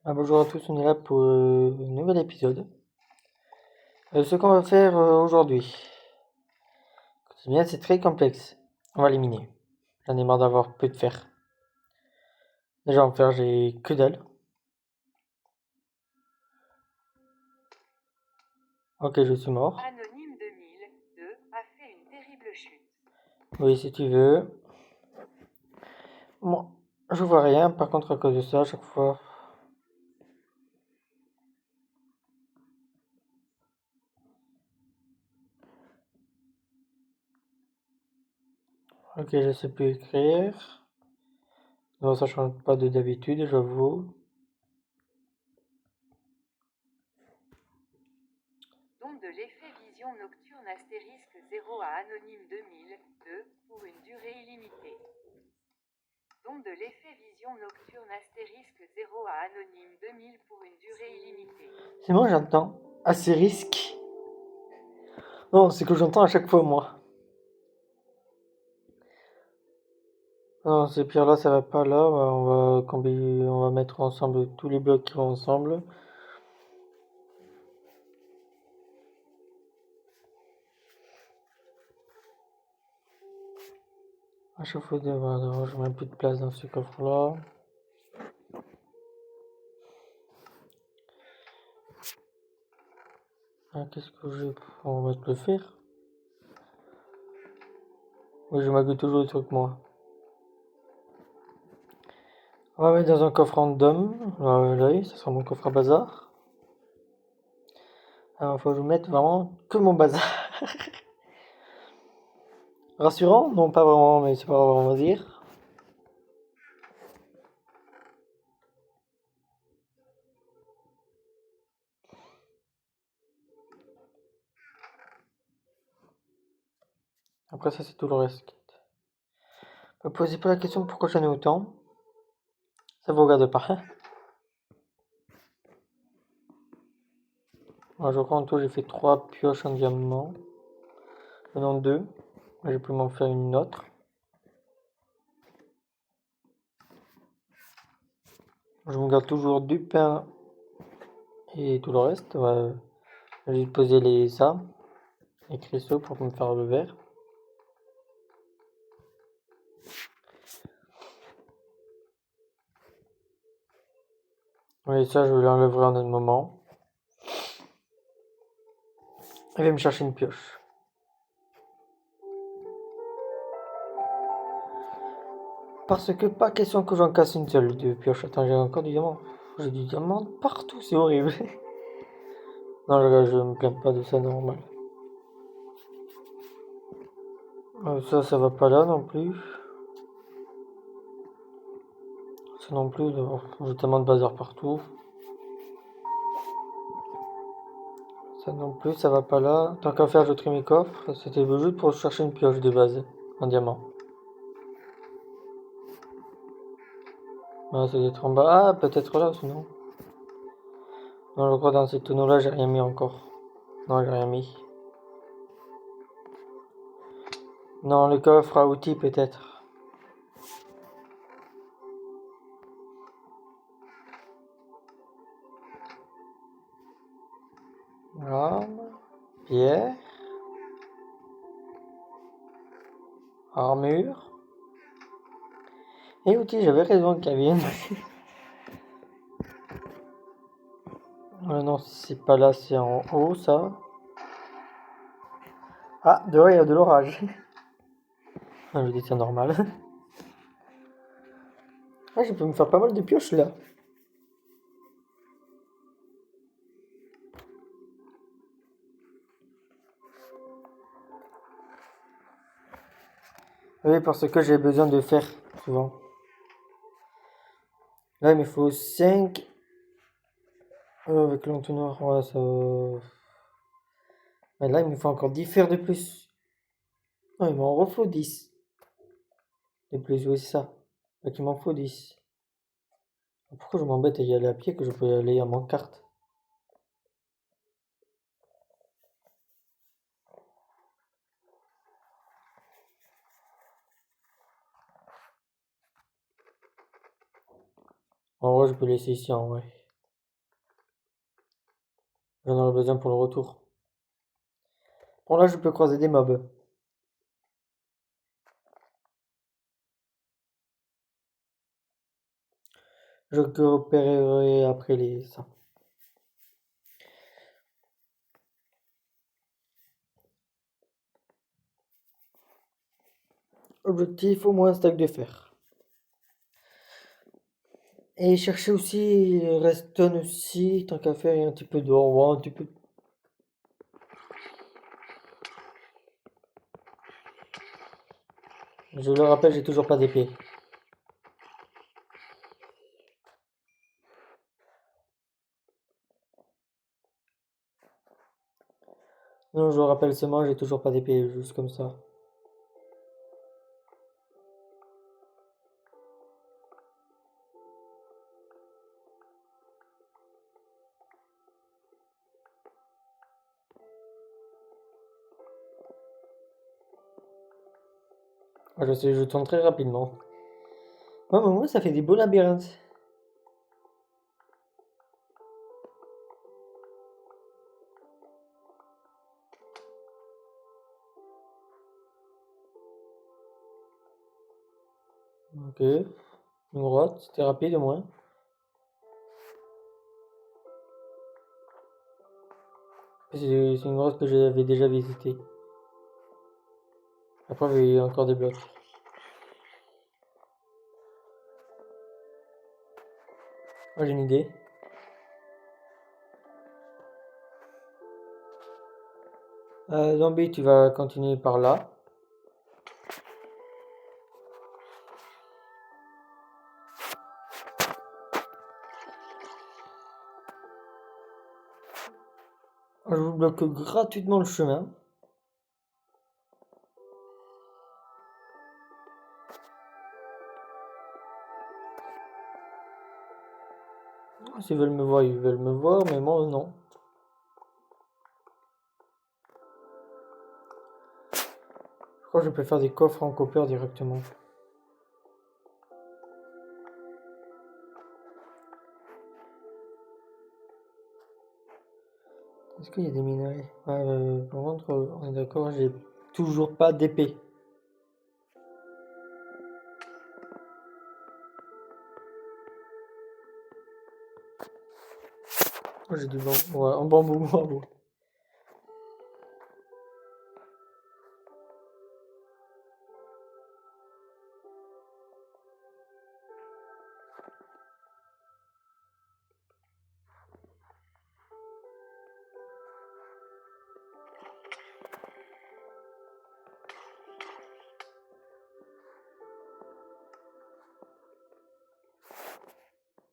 Bonjour à tous, on est là pour un nouvel épisode. Ce qu'on va faire aujourd'hui, c'est bien, c'est très complexe. On va l'éliminer. J'en ai marre d'avoir peu de fer. Déjà en fer, j'ai que dalle. Ok, je suis mort. Anonyme 2002 a fait une terrible chute. Oui, si tu veux. Bon, je vois rien, par contre à cause de ça, à chaque fois. Ok, je sais plus écrire. Non, ça change pas de d'habitude, j'avoue. Donc de l'effet vision nocturne astérisque 0 à Anonyme 2002 pour une durée illimitée. Donc de l'effet vision nocturne astérisque 0 à Anonyme 2000 pour une durée illimitée. C'est moi, j'entends. Assez risque. Non, c'est que j'entends à chaque fois, moi. Non, ces pierres-là, ça va pas là. On va combiner, on va mettre ensemble tous les blocs qui vont ensemble. Échafaudé, voilà, je mets plus de place dans ce coffre-là. Ah, qu'est-ce que j'ai? On va mettre le fer. Oui, je m'agoute toujours des trucs, moi. On va mettre dans un coffre random. Là, ça sera mon coffre à bazar. Alors, faut que je mette vraiment que mon bazar. Rassurant? Non, pas vraiment, mais c'est pas grave, on va dire. Après, ça, c'est tout le reste. Me posez pas la question pourquoi j'en ai autant. Ça vous regarde pas. Moi, je crois en tout, j'ai fait 3 pioches en diamant. Non, 2. Je peux m'en faire une autre. Je me garde toujours du pain et tout le reste. J'ai posé les cristaux pour me faire le verre. Oui, ça, je l'enlèverai en un moment. Je vais me chercher une pioche. Parce que pas question que j'en casse une seule de pioche. Attends, j'ai encore du diamant. J'ai du diamant partout, c'est horrible. Non, je me plains pas de ça, normal. Ça va pas là non plus. Ça non plus, j'ai tellement de bazar partout. Ça non plus, ça va pas là. Tant qu'à faire, je trie mes coffres. C'était juste pour chercher une pioche de base, en diamant. Ah, ça doit être en bas. Ah, peut-être là, sinon. Non, je crois dans ces tonneaux-là, j'ai rien mis encore. Non, j'ai rien mis. Non, le coffre à outils, peut-être. Arme, pierre, armure. Et outils, j'avais raison, Kevin. Non, c'est pas là, c'est en haut, ça. Ah, dehors, il y a de l'orage. Je dis c'est normal. Ah, je peux me faire pas mal de pioches, là. Oui, parce que j'ai besoin de fer, souvent. Là, il me faut 5. Avec l'entonnoir, voilà, ça... Mais là, il me faut encore 10 fers de plus. Non, il m'en refaut 10. De plus, oui, c'est ça. Donc, il m'en faut 10. Pourquoi je m'embête à y aller à pied que je peux y aller à mon carte? En vrai, je peux laisser ici, en vrai. J'en aurai besoin pour le retour. Bon, là, je peux croiser des mobs. Je repérerai après ça. Objectif, au moins un stack de fer. Et chercher aussi redstone aussi, tant qu'à faire, et un petit peu d'or, ouais, un petit peu. Je le rappelle, j'ai toujours pas d'épée. Non, je le rappelle seulement, j'ai toujours pas d'épée, juste comme ça. Ah, je sais, je tourne très rapidement. Ouais, mais moi, ça fait des beaux labyrinthes. Ok. Une grotte, c'était rapide au moins. C'est une grotte que j'avais déjà visitée. Après, il y a encore des blocs. Moi, j'ai une idée. Zombie, tu vas continuer par là. Je vous bloque gratuitement le chemin. S'ils veulent me voir, ils veulent me voir, mais moi, non. Je crois que je peux faire des coffres en copper directement. Est-ce qu'il y a des minerais? Ouais, par contre, on est d'accord, j'ai toujours pas d'épée. Oh, j'ai du bambou. Ouais, en bambou, bravo.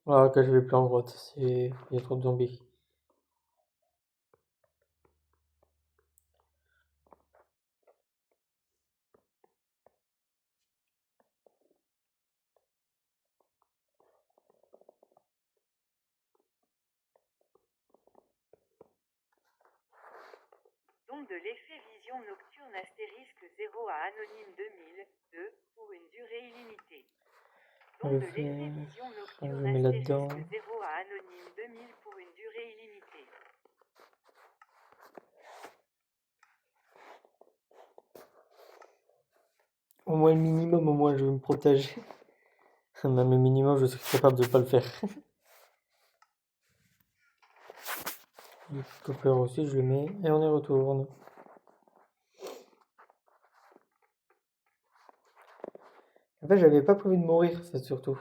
Ah, ok, je vais plus en grotte. Il y a trop de zombies. Donc de l'effet vision nocturne astérisque 0 à anonyme 2002 pour une durée illimitée. Donc de l'effet vision Je nocturne mets là-dedans. astérisque 0 à anonyme 2000 pour une durée illimitée. Au moins le minimum, au moins je vais me protéger. Même le minimum, je serais capable de pas le faire. Le copper aussi, je le mets. Et on y retourne. En fait, j'avais pas prévu de mourir, c'est surtout.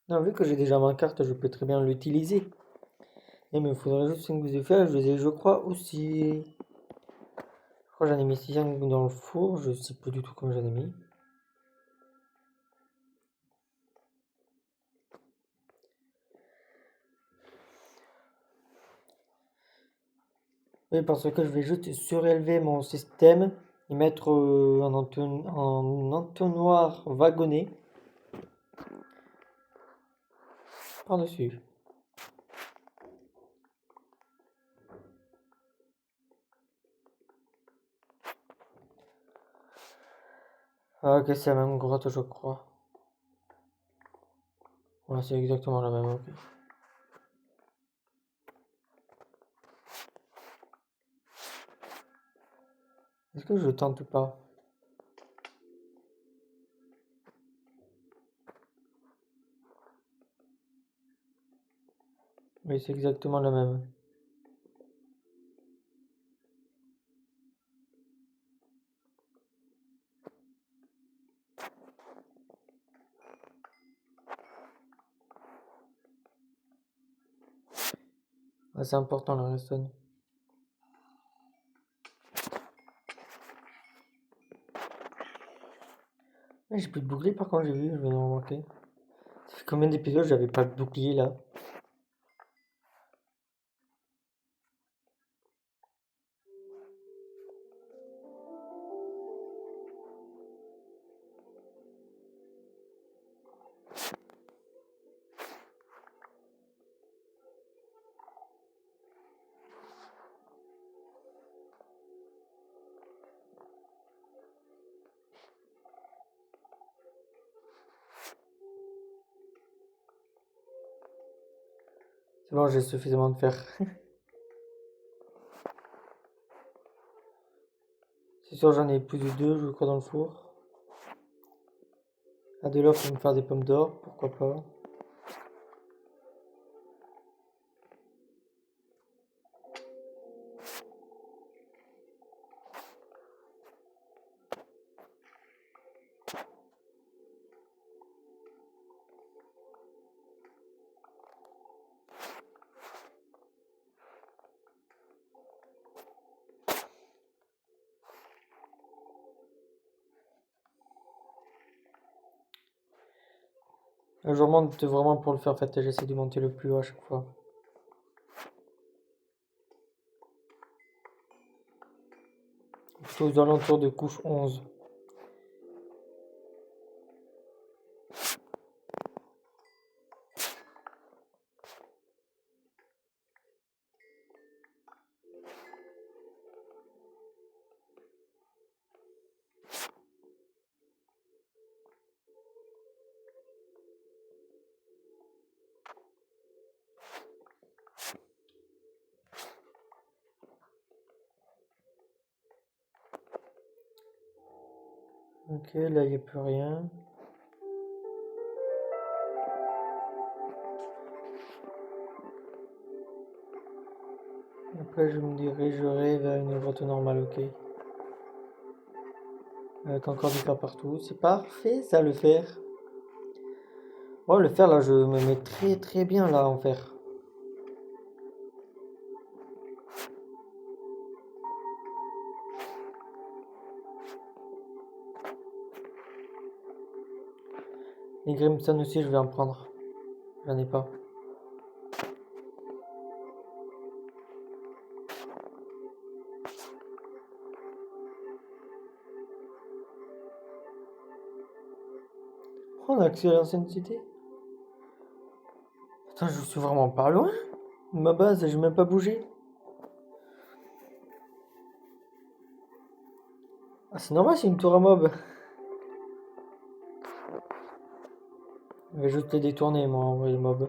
Non, vu que j'ai déjà ma carte, je peux très bien l'utiliser. Et mais il faudrait juste 5 gouttes de fer, je les ai, je crois, aussi. Je crois que j'en ai mis 5 dans le four, je sais plus du tout comment j'en ai mis. Oui, parce que je vais juste surélever mon système et mettre un entonnoir wagonnet par-dessus. Ah, ok, c'est la même grotte, je crois. Ouais, c'est exactement la même, ok. Est-ce que je tente ou pas? Oui, c'est exactement la même. Ah, c'est important la redstone. Ah, j'ai plus de bouclier par contre, j'ai vu, je viens de remarquer. Ça fait combien d'épisodes j'avais pas de bouclier là? C'est bon, j'ai suffisamment de fer. C'est sûr, j'en ai plus de deux, je crois, dans le four. Ah, de l'or pour me faire des pommes d'or, pourquoi pas. Je remonte vraiment pour le faire, en fait, j'essaie de monter le plus haut à chaque fois. Plutôt aux alentours de couche 11. Ok, là, il n'y a plus rien. Après, je me dirigerai vers une grotte normale, ok. Avec encore du fer partout. C'est parfait, ça, le fer. Oh, le fer, là, je me mets très très bien, là, en fer. Les Grimstone aussi, je vais en prendre. J'en ai pas. Oh, on a accès à l'ancienne cité. Attends, je suis vraiment pas loin de ma base, j'ai même pas bougé. Ah, c'est normal, c'est une tour à mob. Je vais juste les détourner, moi, en vrai, les mobs.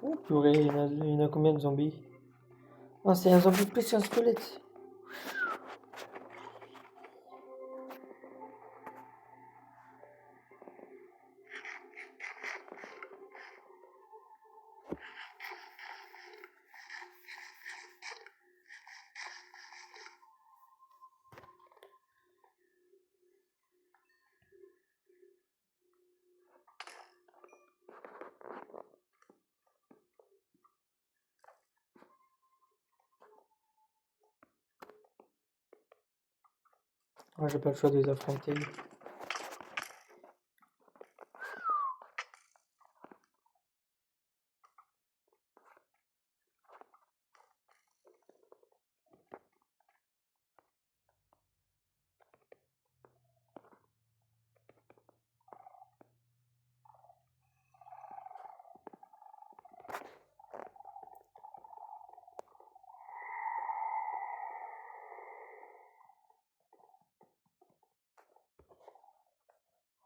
Oh, purée, il y en a combien de zombies? Ah, c'est un zombie plus un squelette. Moi, j'ai pas le choix de les affronter.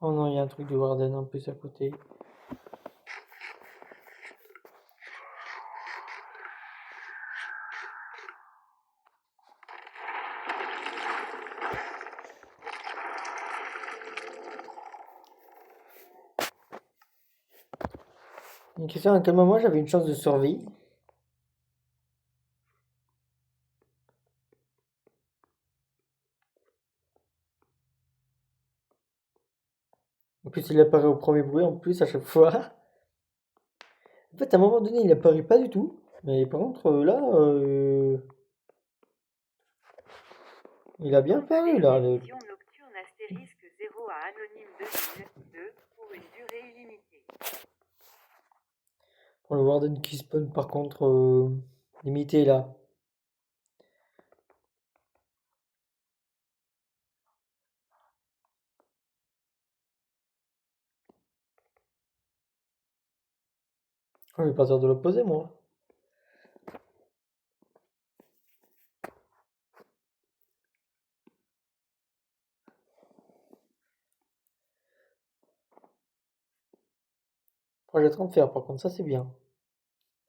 Oh non, il y a un truc de Warden en plus à côté. Une question, à quel moment j'avais une chance de survie? En plus, il apparaît au premier bruit, en plus, à chaque fois. En fait, à un moment donné, il apparaît pas du tout. Mais par contre, là, il a bien apparu, là. Vision nocturne astérisque 0 à anonyme 2002 pour une durée illimitée. Pour le Warden qui spawn, par contre, limité, là. Je vais partir de l'opposé, moi. Projet 30 faire, par contre, ça c'est bien.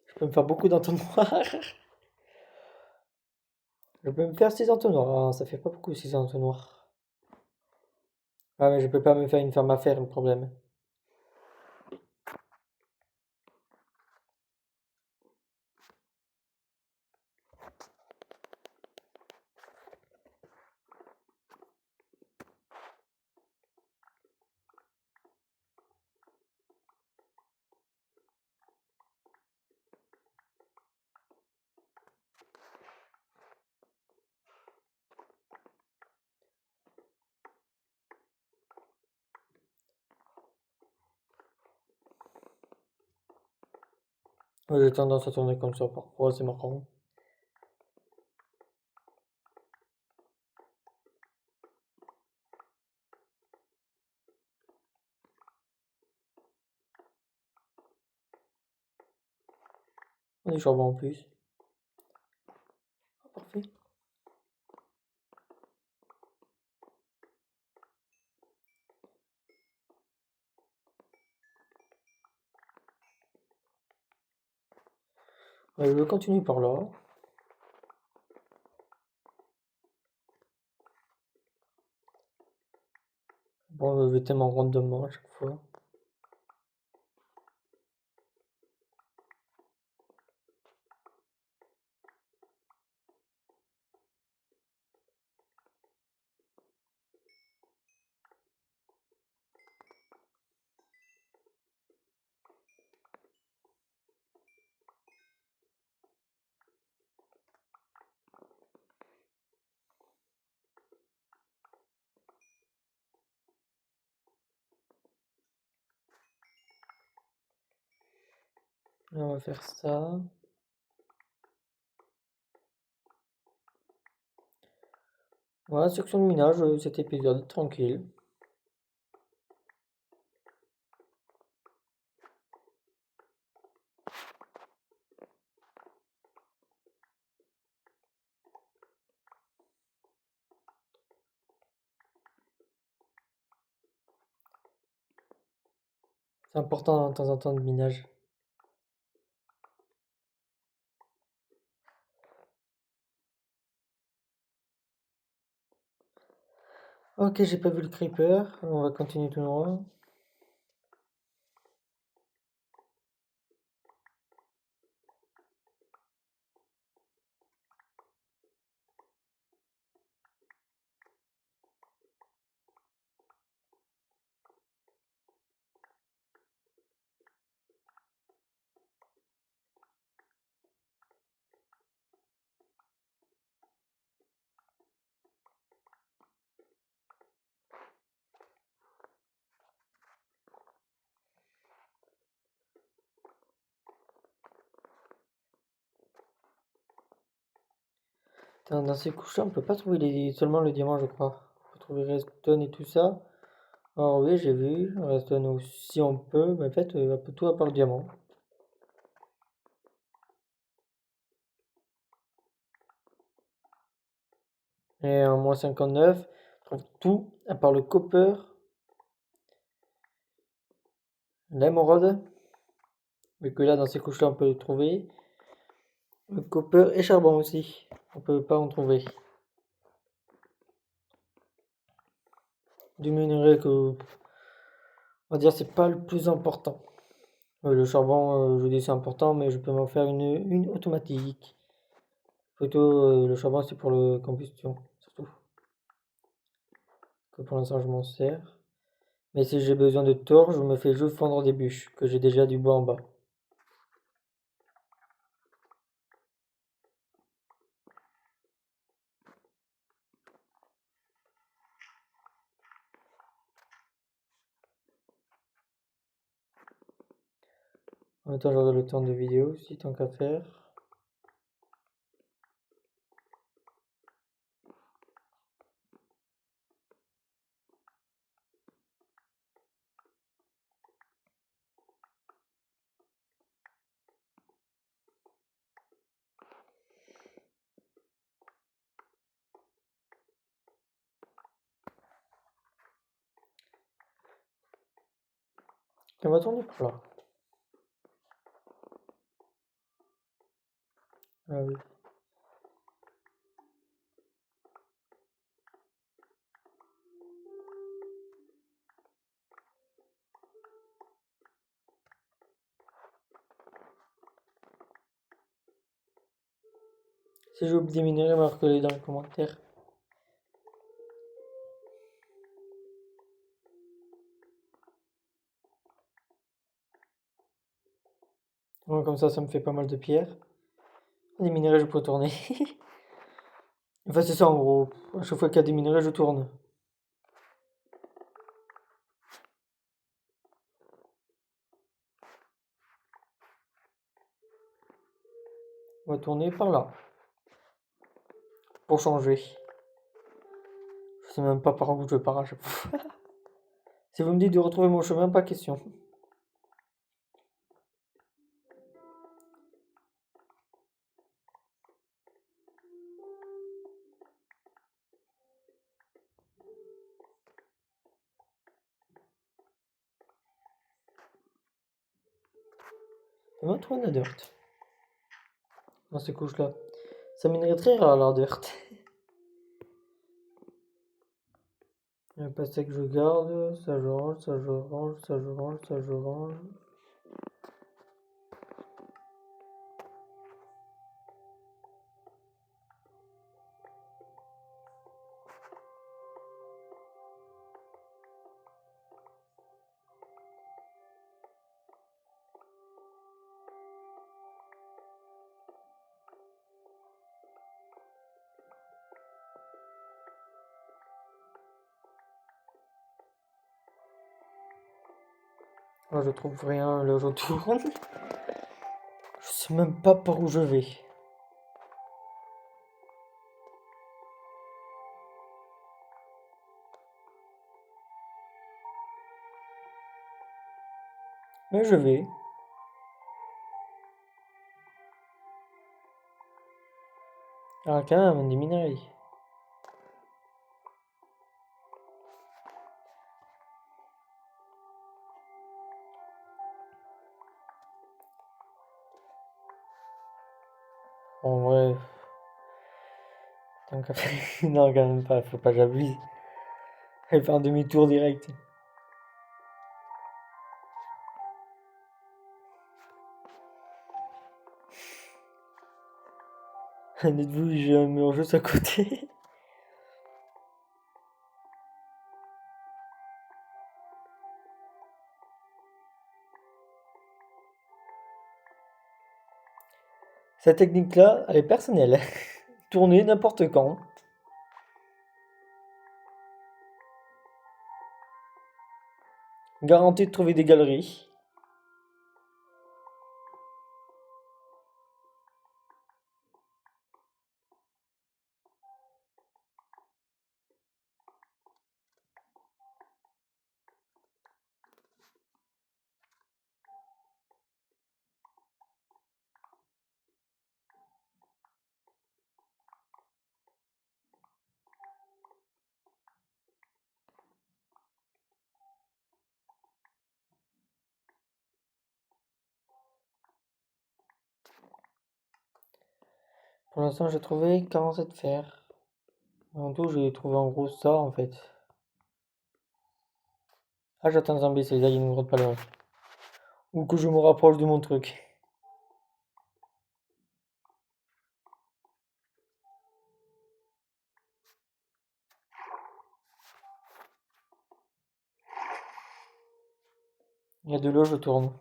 Je peux me faire beaucoup d'entonnoirs. Je peux me faire 6 entonnoirs. Ah, ça fait pas beaucoup 6 entonnoirs. Ah, mais je peux pas me faire une ferme à faire, le problème. Ouais, j'ai tendance à tourner comme ça parfois, c'est marrant. On est charbon en plus. Ah, parfait. Je continue par là. Bon, je vais tellement random à chaque fois. Là, on va faire ça. Voilà, section de minage, cet épisode, tranquille. C'est important de temps en temps de minage. Ok, j'ai pas vu le creeper. On va continuer tout droit. Dans ces couches-là, on peut pas trouver seulement le diamant, je crois. On peut trouver redstone et tout ça. Alors oui, j'ai vu. Redstone aussi, on peut. Mais en fait, un peu tout à part le diamant. Et en moins 59, on trouve tout à part le copper l'émeraude, vu que là dans ces couches là on peut le trouver. Le copper et charbon aussi, on peut pas en trouver. Du minerai que, on va dire, c'est pas le plus important. Le charbon, je dis c'est important, mais je peux m'en faire une automatique. Plutôt, le charbon c'est pour la combustion, surtout. Que pour l'instant je m'en sers. Mais si j'ai besoin de torche, je me fais juste fondre des bûches, que j'ai déjà du bois en bas. En même temps, je regarde le temps de vidéo, si tant qu'à faire. On va tourner par là. Ah oui. Si j'ai oublié des minerais, marquez-les dans les commentaires. Ouais, comme ça me fait pas mal de pierres. Des minerais, je peux tourner. Enfin, c'est ça en gros. À chaque fois qu'il y a des minerais, je tourne. On va tourner par là. Pour changer. Je sais même pas par où je pars à chaque fois. Si vous me dites de retrouver mon chemin, pas question. On va trouver la dirt. Dans ces couches-là. Ça minerait très rare la dirt. Le pastèque que je garde, ça je range, ça je range, ça je range, ça je range. Moi je trouve rien, là je tourne. Je sais même pas par où je vais. Mais je vais. Ah quand même, des minerais. En vrai. Tant qu'à faire. Non, quand même pas, faut pas que j'abuse. Elle fait un demi-tour direct. Dites-vous, j'ai un mur juste à côté. Cette technique-là, elle est personnelle. Tourner n'importe quand. Garantie de trouver des galeries. Pour l'instant, j'ai trouvé 47 fer. En tout, j'ai trouvé en gros ça en fait. Ah, j'attends un zombie, c'est-à-dire qu'il ne me rentre pas loin. Ou que je me rapproche de mon truc. Il y a de l'eau, je tourne.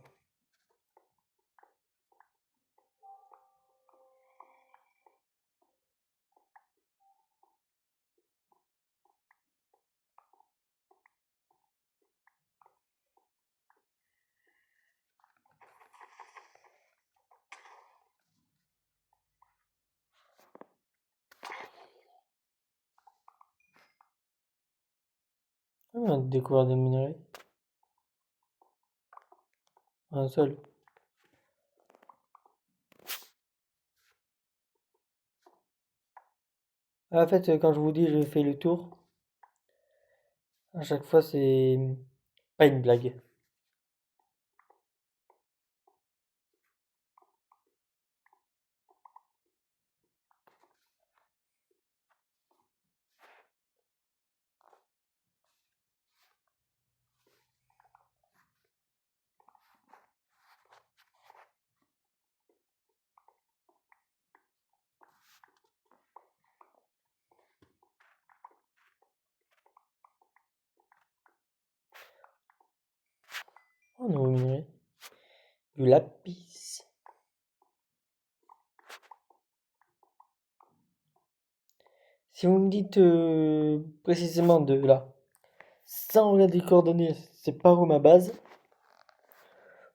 On a découvert des minerais. Un seul. Ah, en fait, quand je vous dis j'ai fait le tour, à chaque fois c'est pas une blague. Oh, nouveau minerai. Du lapis. Si vous me dites précisément de là, sans regarder les coordonnées, c'est par où ma base,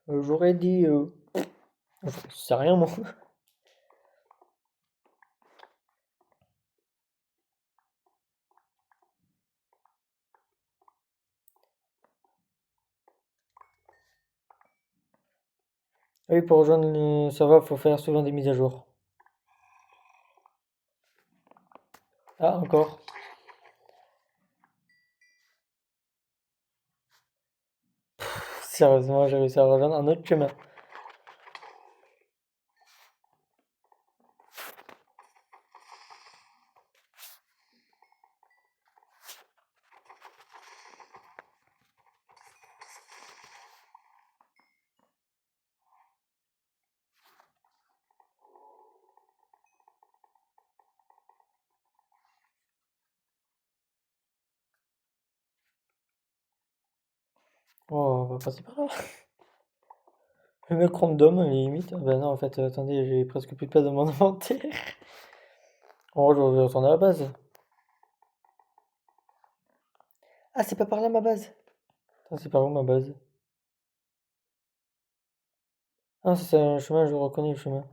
j'aurais dit. Je sais rien moi. Ah oui, pour rejoindre le serveur, faut faire souvent des mises à jour. Ah, encore. Sérieusement, j'ai réussi à rejoindre un autre chemin. Oh, on va passer par là. Le mec random, à la limite. Ah bah non, en fait, attendez, j'ai presque plus de place dans mon inventaire. Oh, je vais retourner à la base. Ah, c'est pas par là ma base. Attends, c'est par où ma base? Ah, c'est un chemin, je reconnais le chemin.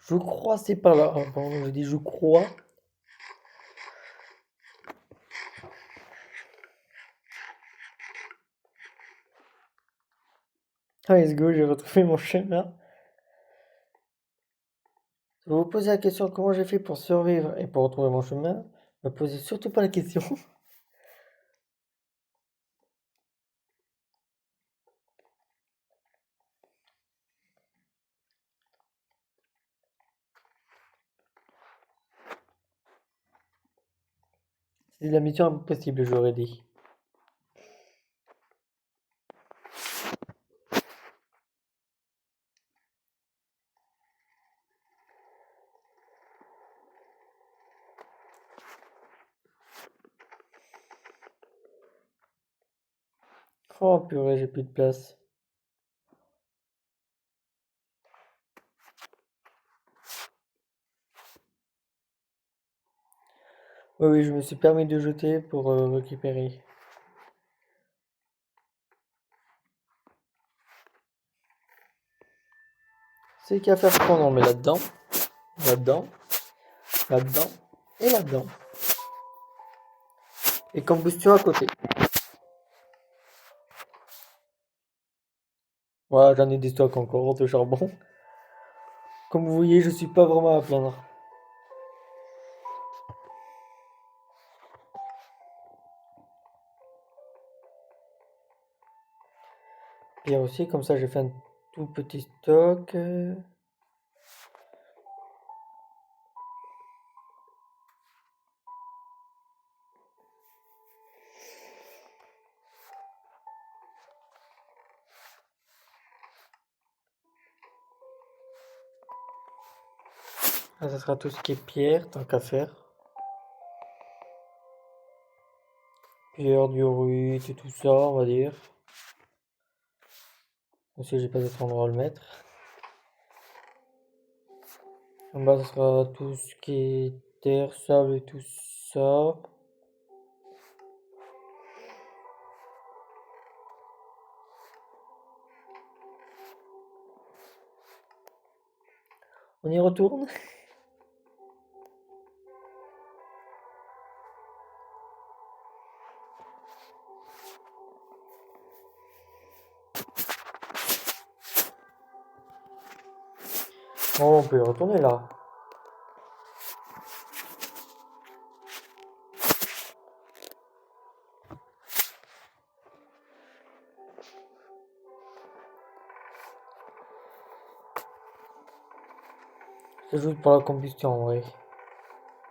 Je crois c'est par là. Ah, pardon, je dis je crois. Ah, let's go, j'ai retrouvé mon chemin. Si vous vous posez la question comment j'ai fait pour survivre et pour retrouver mon chemin, ne me posez surtout pas la question. C'est la mission impossible, j'aurais dit. Oh purée, j'ai plus de place. Oui, oui, je me suis permis de jeter pour récupérer. C'est qu'il y a à faire prendre, on met là-dedans, là-dedans, là-dedans et là-dedans. Et combustion à côté. Voilà, j'en ai des stocks encore de charbon. Comme vous voyez, je suis pas vraiment à plaindre. Bien aussi, comme ça j'ai fait un tout petit stock. Là, ça sera tout ce qui est pierre, tant qu'à faire. Pierre, diorite et tout ça, on va dire. Aussi, j'ai pas d'autre endroit à le mettre. En bas, ça sera tout ce qui est terre, sable et tout ça. On y retourne. Oh, on peut y retourner là. C'est juste pour la combustion en vrai.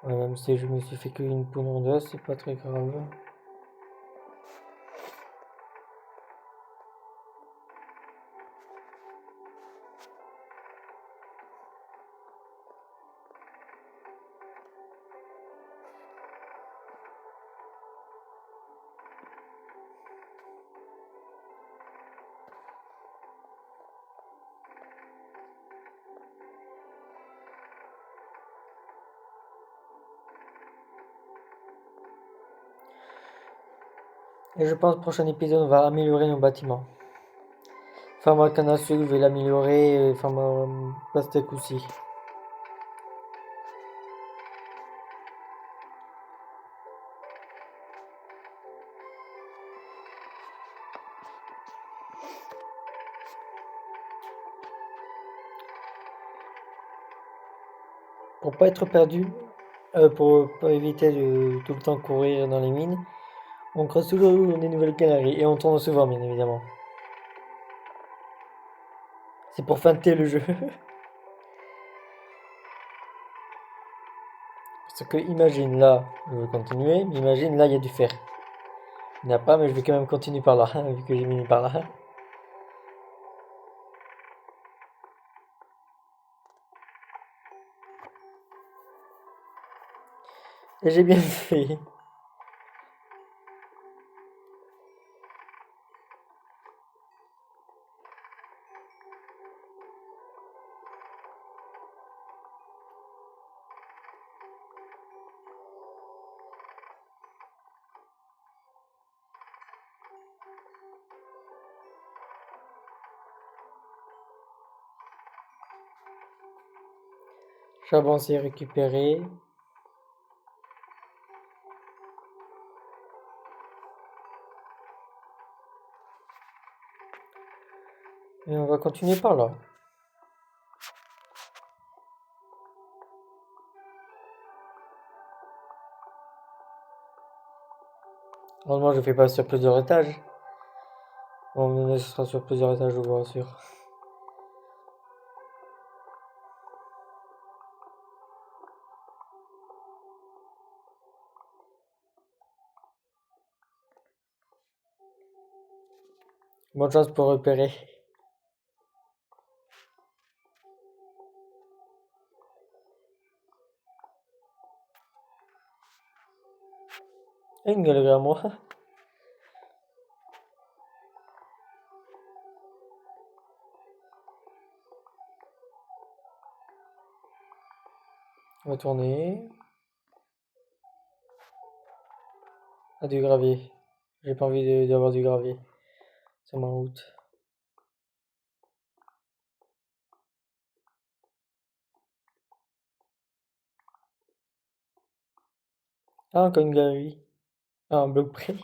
Ouais, même si je me suis fait qu'une poudre d'os, c'est pas très grave. Et je pense que prochain épisode, on va améliorer nos bâtiments. Pharma canne à sucre, je vais l'améliorer. Pharma pastèque aussi. Pour pas être perdu, pour pas éviter de tout le temps courir dans les mines, on creuse toujours des nouvelles galeries et on tourne souvent, bien évidemment. C'est pour feinter le jeu. Parce que imagine là, je veux continuer, mais imagine là il y a du fer. Il n'y en a pas, mais je vais quand même continuer par là, vu que j'ai miné par là. Et j'ai bien fait. Charbon c'est récupéré. Et on va continuer par là. Heureusement je fais pas sur plusieurs étages. Bon, mais ce sera sur plusieurs étages, je vous rassure. Bonne chance pour repérer. Et une galerie à moi. On va tourner. Ah, du gravier. J'ai pas envie d'avoir du gravier. C'est ma route. Ah, encore une galerie. Ah, un bloc près.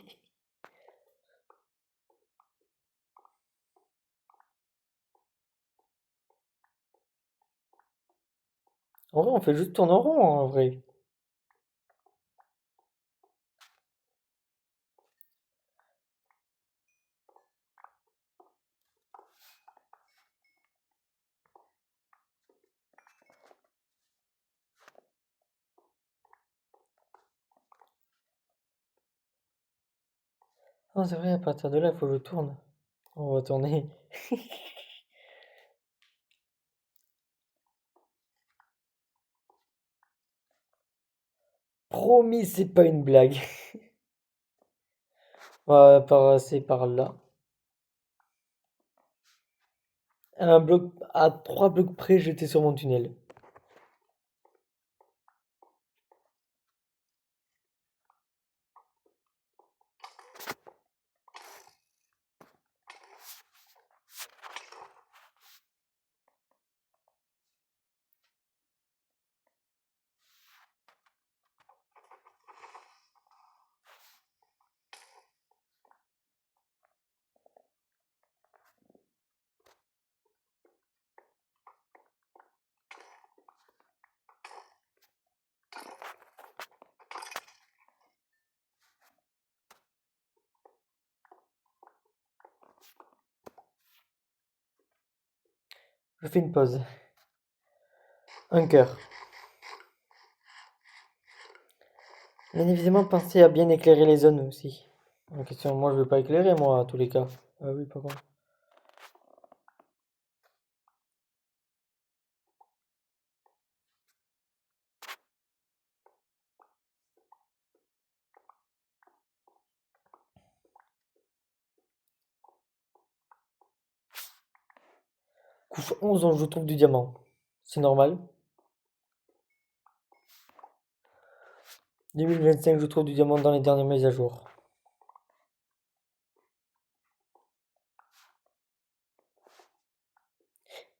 En vrai, on fait juste tourner en rond, en vrai. Ah, c'est vrai, à partir de là, il faut que je tourne. On va tourner. Promis, c'est pas une blague. On va passer par là. Un bloc, à 3 blocs près, j'étais sur mon tunnel. Je fais une pause. Un cœur. Bien évidemment, pensez à bien éclairer les zones aussi. En question, moi je veux pas éclairer, moi, à tous les cas. Ah oui, par contre. Couche 11, je trouve du diamant. C'est normal. 2025, je trouve du diamant dans les dernières mises à jour.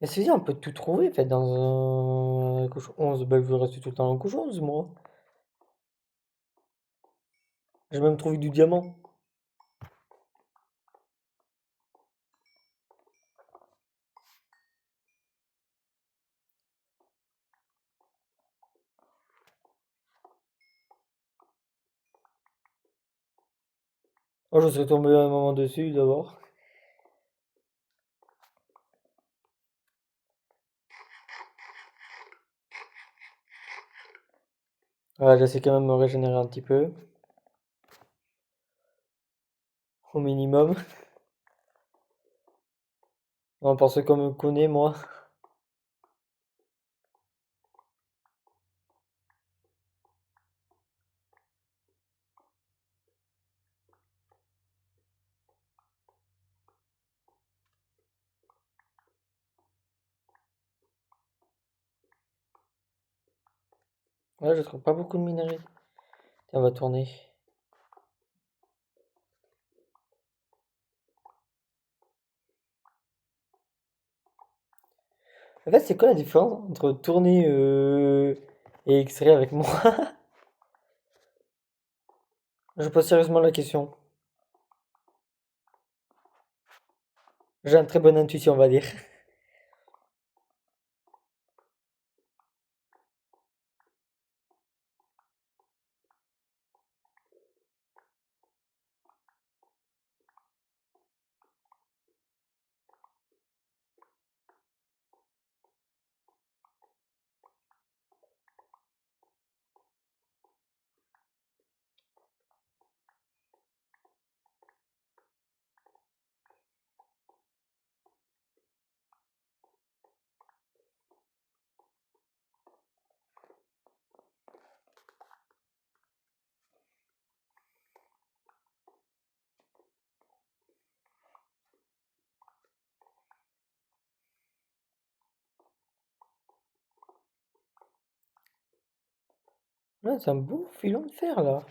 Mais c'est dire, on peut tout trouver, en fait, dans un couche 11. Ben, je veux rester tout le temps en couche 11, moi. J'ai même trouvé du diamant. Oh, je serais tombé à un moment dessus, d'abord. Ouais, j'essaie quand même de me régénérer un petit peu. Au minimum. Non, parce que comme me connaît, moi. Ouais, je trouve pas beaucoup de minerais. Tiens, on va tourner. En fait, c'est quoi la différence entre tourner et extraire avec moi? Je pose sérieusement la question. J'ai une très bonne intuition, on va dire. Là, c'est un beau filon de fer, là.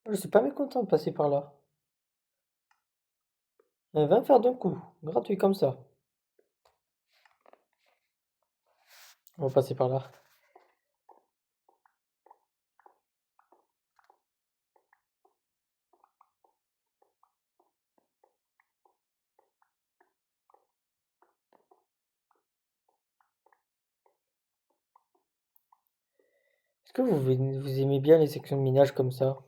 Je suis pas mécontent de passer par là. Va me faire d'un coup, gratuit comme ça. On va passer par là. Est-ce que vous aimez bien les sections de minage comme ça?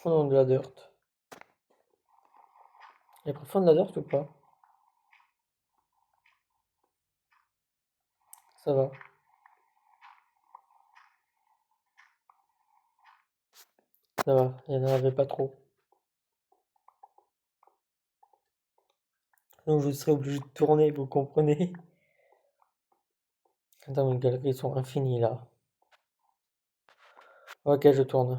Oh non, de la dirt. Il est profond de la dirt ou pas? Ça va. Ça va, il n'y en avait pas trop. Donc je serais obligé de tourner, vous comprenez? Attends, mes galeries sont infinies là. Ok, je tourne.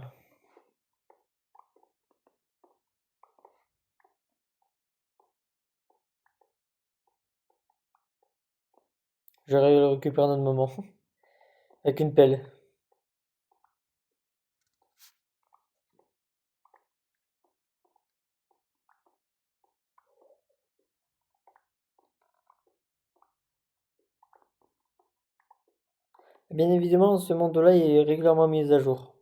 J'arrive à le récupérer un autre moment. Avec une pelle. Bien évidemment, ce monde-là est régulièrement mis à jour.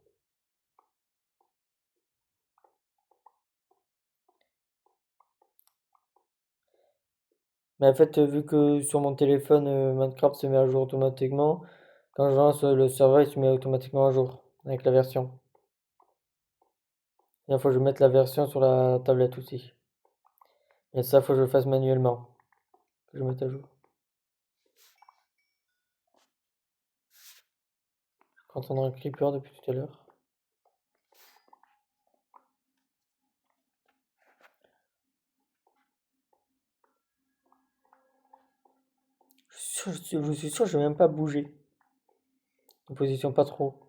Mais en fait, vu que sur mon téléphone, Minecraft se met à jour automatiquement, quand je lance le serveur, il se met automatiquement à jour avec la version. Il faut que je mette la version sur la tablette aussi. Et ça, faut que je le fasse manuellement. Que je mette à jour. Quand on a un creeper depuis tout à l'heure. Je suis sûr, je vais même pas bouger. En position pas trop.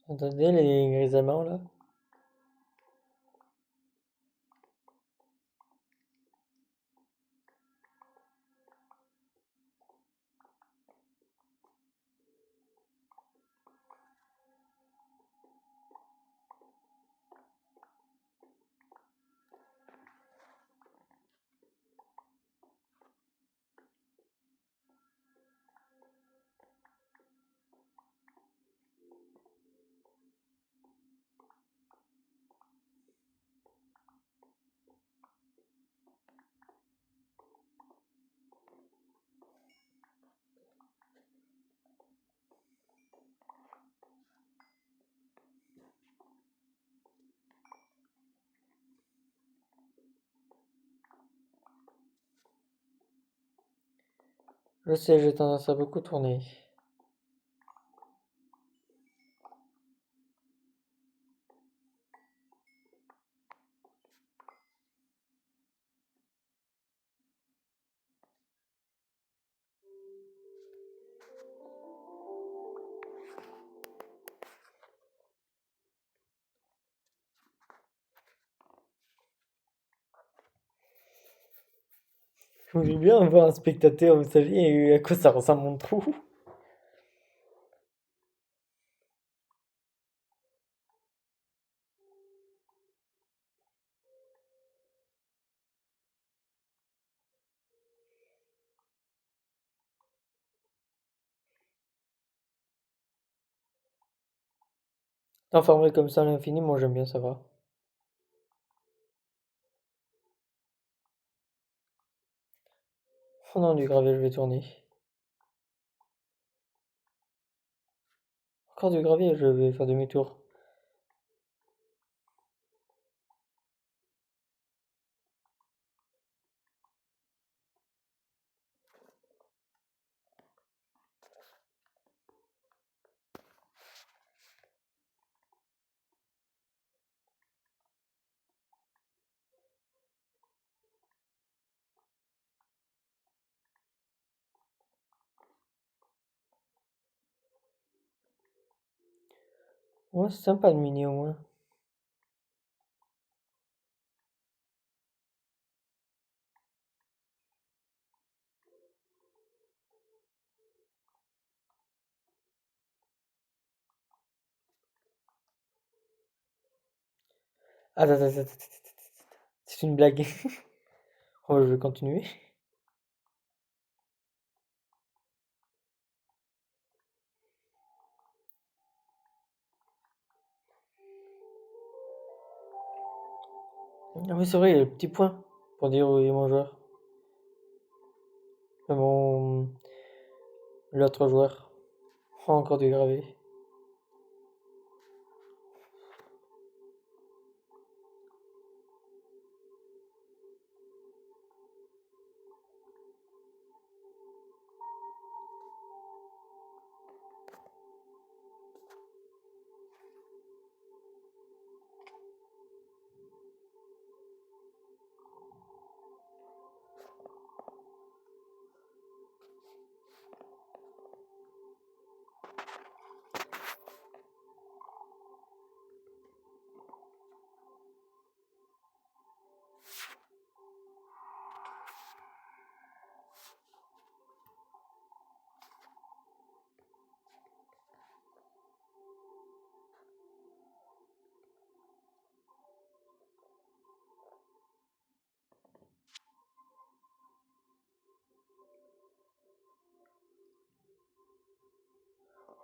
Attendez les grisaments là. Je sais, j'ai tendance à beaucoup tourner. Je voudrais bien avoir un spectateur, vous savez, à quoi ça ressemble mon trou. Informé comme ça à l'infini, moi j'aime bien, ça va. Oh non, du gravier, je vais tourner. Encore du gravier, je vais faire demi-tour. Ouais, c'est sympa de mini au moins. Attends. C'est une blague. Oh, je vais continuer. Ah oui, c'est vrai, il y a le petit point pour dire où est mon joueur. Mon... L'autre joueur. Oh, encore du gravé.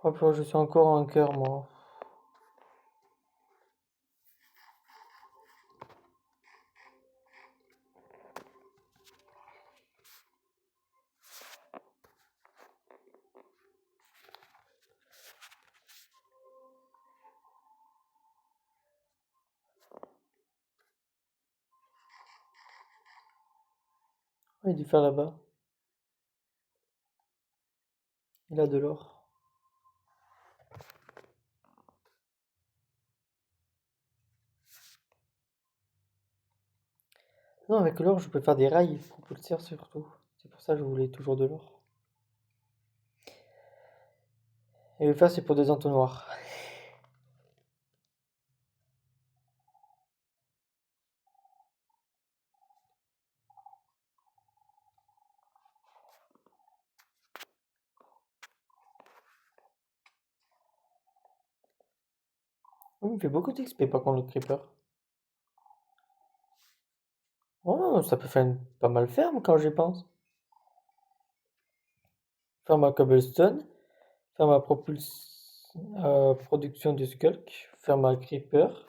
Hop là, je suis encore en cœur, moi. Oh, il a dû faire là-bas. Il a de l'or. Non, avec l'or, je peux faire des rails propulseurs surtout. C'est pour ça que je voulais toujours de l'or. Et le fer, c'est pour des entonnoirs. Oh, il me fait beaucoup d'XP par contre, le creeper. Oh, ça peut faire une pas mal ferme quand j'y pense. Ferme à cobblestone, ferme à production de skulk, ferme à creeper.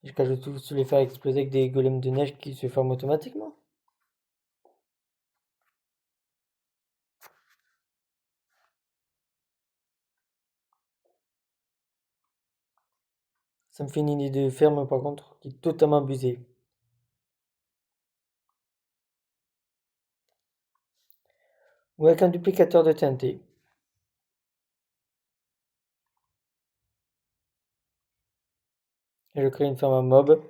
Jusqu'à je tous les faire exploser avec des golems de neige qui se forment automatiquement. Ça me fait une idée de ferme par contre qui est totalement abusée. Ou avec un duplicateur de TNT. Et je crée une ferme à mob.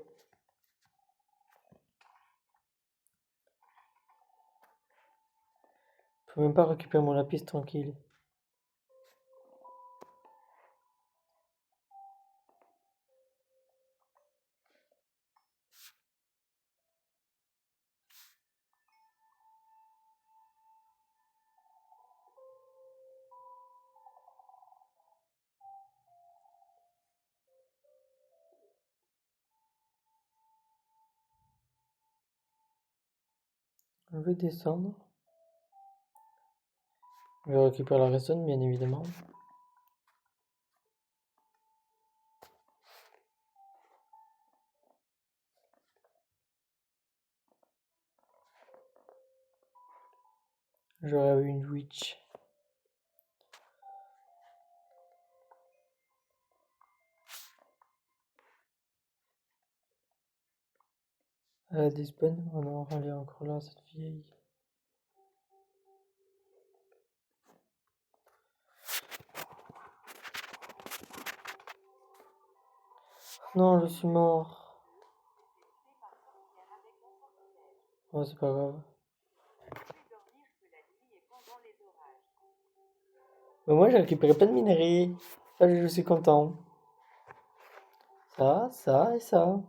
Je peux même pas récupérer mon lapis tranquille. Je vais descendre. Je vais récupérer la redstone bien évidemment. J'aurais eu une witch. Elle a des spawns. Oh non, elle est encore là, cette vieille. Non, je suis mort. Oh, c'est pas grave. Mais moi, j'ai récupéré plein de minerais. Ça, je suis content. Ça et ça.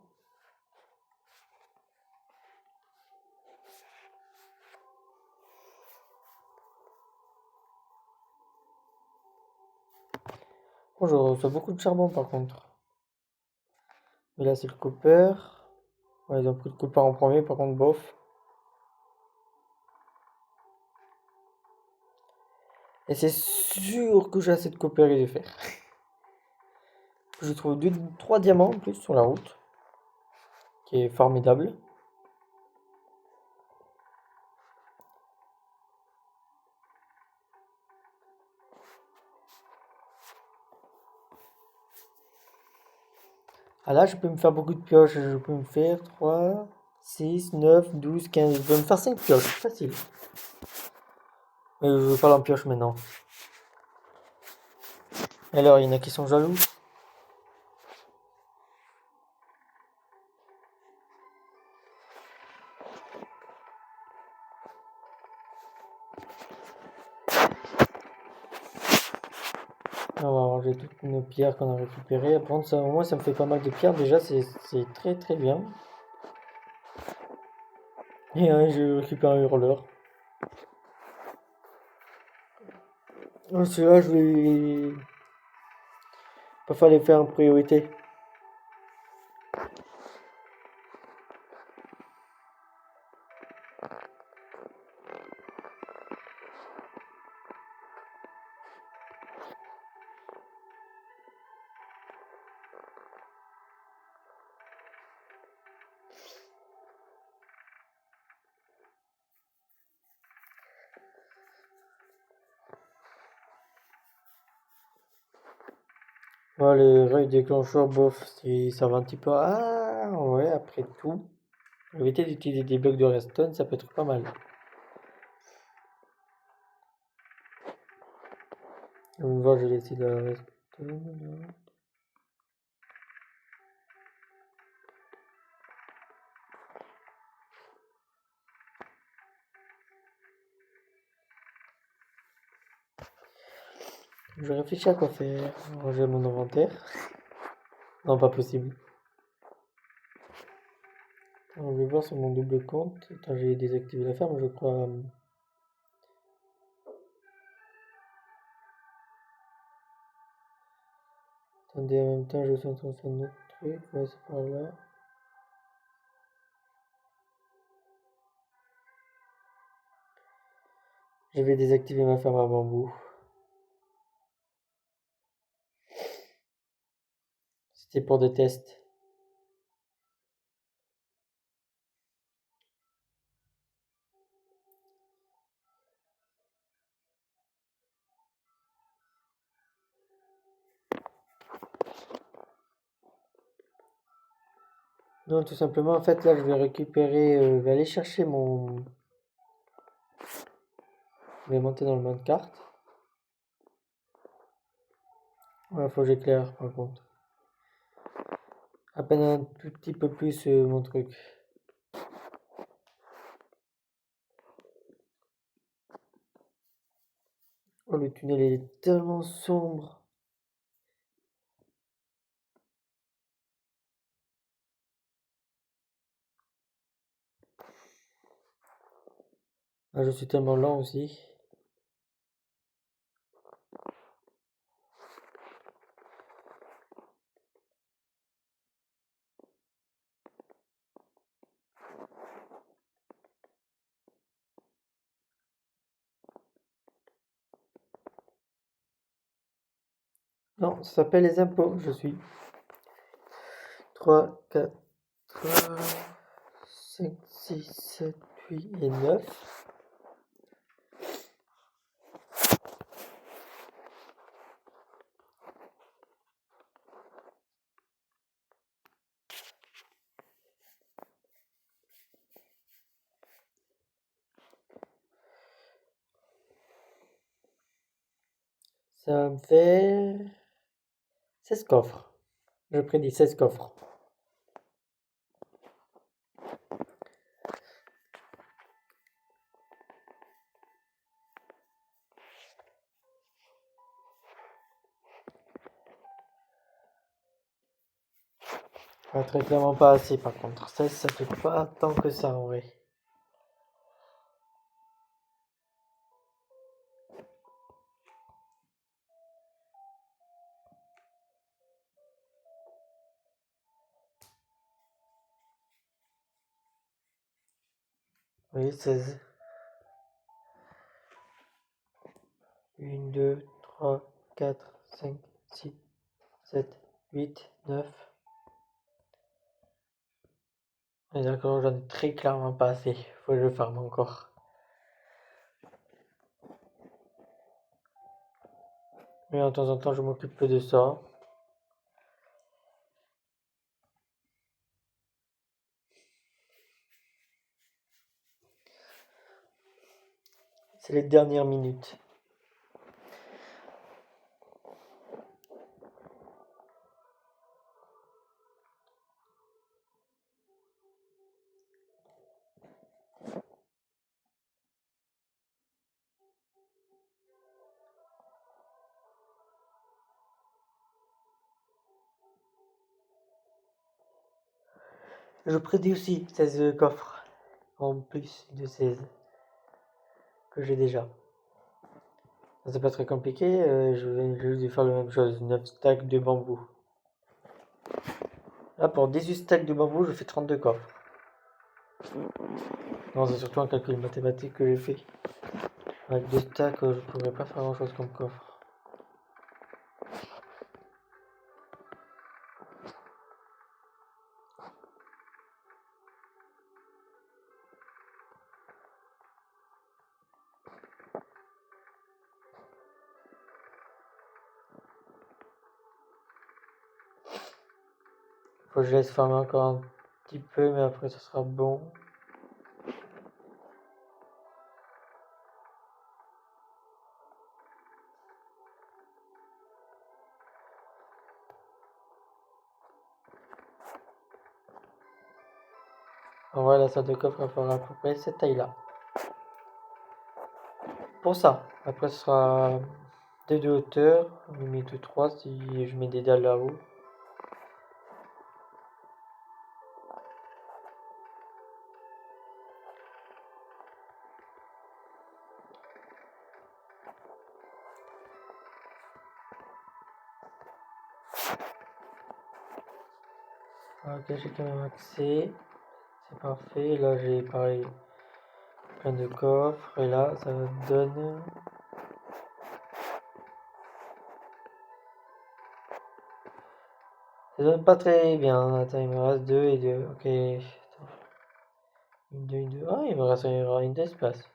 Bon, je reçois beaucoup de charbon par contre. Et là, c'est le copper. Ouais, ils ont pris le copper en premier, par contre, bof. Et c'est sûr que j'ai assez de copper et de fer. Je trouve 3 diamants en plus sur la route, qui est formidable. Ah là, je peux me faire beaucoup de pioches. Je peux me faire 3, 6, 9, 12, 15. Je peux me faire 5 pioches, facile. Mais je veux pas l'en pioche maintenant. Alors, il y en a qui sont jaloux. On va ranger toutes nos pierres qu'on a récupérées. Après, ça, au moins, ça me fait pas mal de pierres. Déjà, c'est très très bien. Et je récupère un hurleur. Celui-là, je vais pas falloir les faire en priorité. Voilà, les règles déclencheurs, bof, ça va un petit peu. Ah, ouais, après tout. Éviter d'utiliser des blocs de redstone, ça peut être pas mal. On va voir, j'ai laissé de la redstone. Là. Je réfléchis à quoi faire. Ranger mon inventaire. Non, pas possible. Alors, je vais voir sur mon double compte. Attends, j'ai désactivé la ferme, je crois. Attendez, en même temps, je suis en train de faire un autre truc. Ouais, c'est par là. Je vais désactiver ma ferme à bambou. C'était pour des tests. Non, tout simplement, en fait, là, je vais récupérer. Je vais aller chercher mon. Je vais monter dans le mode carte. Ouais, faut que j'éclaire, par contre. À peine un tout petit peu plus mon truc. Oh, le tunnel il est tellement sombre. Ah, je suis tellement lent aussi. Non, ça s'appelle les impôts. Je suis 3, 4, 5, 6, 7, 8 et 9. Ça va me faire 16 coffres. Je prédis 16 coffres. Ah, très clairement pas assez par contre. 16, ça fait pas tant que ça en vrai. Oui, 16. 1, 2, 3, 4, 5, 6, 7, 8, 9. Et d'accord, j'en ai très clairement pas assez. Faut que je farme encore. Mais de temps en temps, je m'occupe de ça. C'est les dernières minutes. Je prédis aussi 16 coffres. En plus de 16 que j'ai déjà. C'est pas très compliqué. Je vais juste faire la même chose. 9 stacks de bambou. Là, pour 18 stacks de bambou, je fais 32 coffres. Non, c'est surtout un calcul mathématique que j'ai fait. Avec 2 stacks, je pourrais pas faire grand chose comme coffre. Faut que je laisse farmer encore un petit peu, mais après ça sera bon. En vrai, la salle de coffre, elle fera à peu près cette taille-là. Pour ça, après ce sera de hauteur, limite 3 si je mets des dalles là-haut. Ok, j'ai quand même accès. C'est parfait. Là, j'ai pareil plein de coffres. Et là, ça donne. Ça donne pas très bien. Attends, il me reste 2 et 2. Ok. Une, 2, une, 2. Ah, il me reste une d'espace.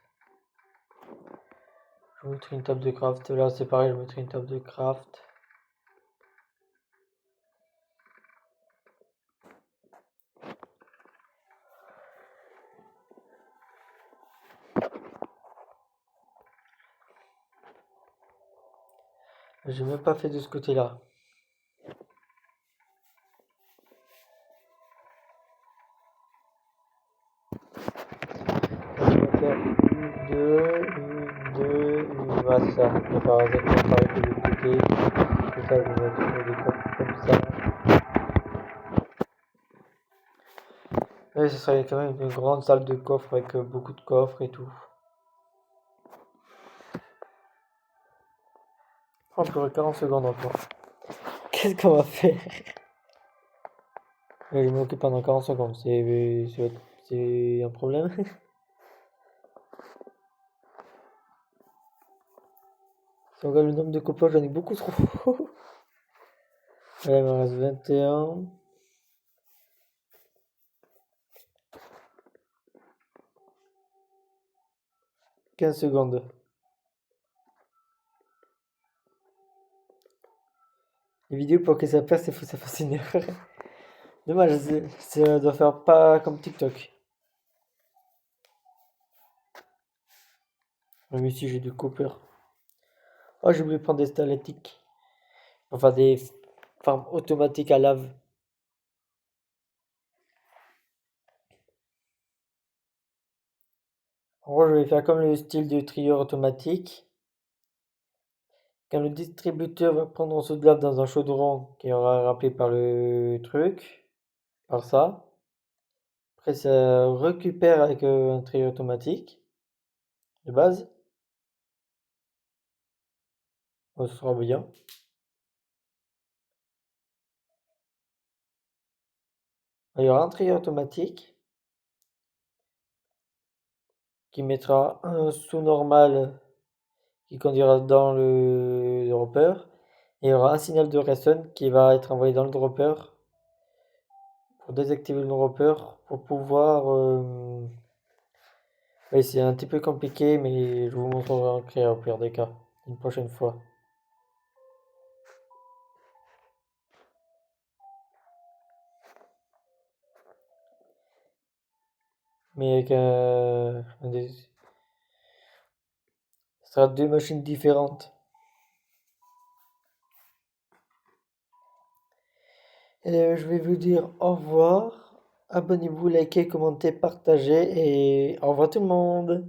Je vais mettre une table de craft. Là, c'est pareil, je vais mettre une table de craft. J'ai même pas fait de ce côté-là. Je vais faire une, deux, une. Voilà, c'est ça. Je vais faire exactement pareil que de l'autre côté. Comme ça, je vais mettre des coffres comme ça. Et ce serait quand même une grande salle de coffres avec beaucoup de coffres et tout. On pourrait 40 secondes encore. Qu'est-ce qu'on va faire? Je m'occupe pendant 40 secondes. C'est un problème? Si on regarde le nombre de copains, j'en ai beaucoup trop. Là, il me reste 21. 15 secondes. Les vidéos, pour que ça passe, il faut que ça fasse 1 heure. Dommage, ça doit faire pas comme TikTok. Même ici, j'ai du copper. Oh, j'ai oublié de prendre des stalactiques. Enfin, des farms automatiques à lave. En gros, je vais faire comme le style de trieur automatique. Quand le distributeur va prendre son seau de lave dans un chaudron qui aura rappelé par le truc, par ça. Après, ça récupère avec un trieur automatique de base. Ça sera bien. Il y aura un trieur automatique. qui mettra un sous normal qui conduira dans le dropper. Et il y aura un signal de redstone qui va être envoyé dans le dropper pour désactiver le dropper pour pouvoir... Oui, c'est un petit peu compliqué, mais je vous montrerai en clair au pire des cas, une prochaine fois. Mais avec ce sera deux machines différentes. Et je vais vous dire au revoir. Abonnez-vous, likez, commentez, partagez et au revoir tout le monde.